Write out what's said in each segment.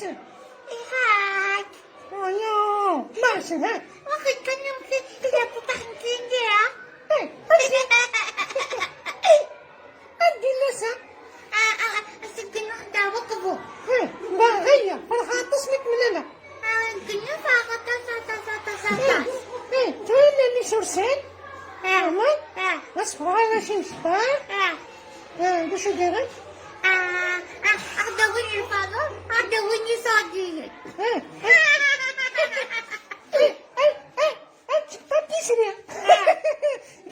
Marcia. Ihat. Oh no, Marcia, ha? Bakit ka naman sila pupakintindi, ha? Hey, Marcia. Adilas, ha? Sige na, dawa ka po. Hey, bahaya. Parhatas mitmilala. Ganyan pa ako, tas. Hey, turn any sources? Ama? Ah. That's why I should start. Bu şu gerek. Adawin niyo pa, no? Adawin niyo sa akin. Patisri.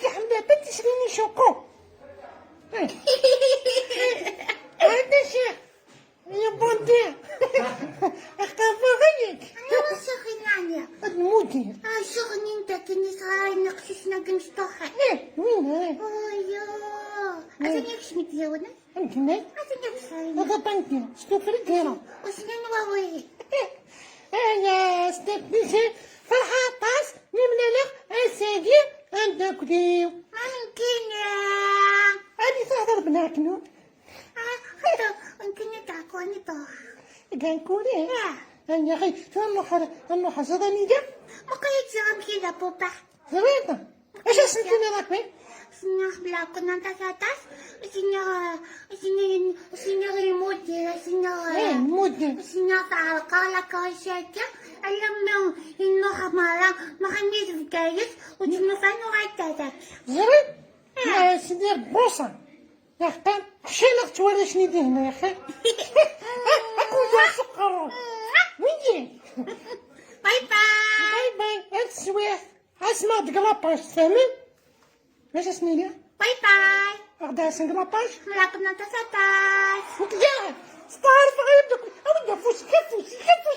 Gihanda patisri ni Şoko. Hadi şey. Ya bandi. Akabagayik. Ano sa akin nga niya? At mudi. Sa kanin dati ni Sarah naksis na ganstohan. Mine. Oyo. Asan niya kismitiyaw na? Anti ne? Asan niya kisay na? Nagapanti. Stupid gero. O sila nawawari. Yes, teknisi. Farhatas. Nimlelek. Esegi. Andakdiw. Maming kina. Hadi tahtar bnaknu. Ito, ang kinita ko nito. Gan kuri. يا أخي شو أنه حصدني جاب؟ Makayag siya ang kila po pa. زمان إيش اسمك اللي راك فين؟ Sinakbla ko ng tasatas. Sinyarimudi. إيه مودي Sinakakala ko siya siya. Alam mo, ino kamarang makamis gayas. O sinasano kay tatat. زمان يا سيدي بوصة يا أخي حشيلك تورشني دي هنا يا أخي أكون جا سكر ويجي Bye-bye! باي باي أتسويه أسمع دقلاباش فهمي؟ إيش اسمي لي؟ Bye-bye! أغدا اسم دقلاباش؟ Malapit ng tasatas. وكجاه ستعرف غير بدك أبدا فوش كفوش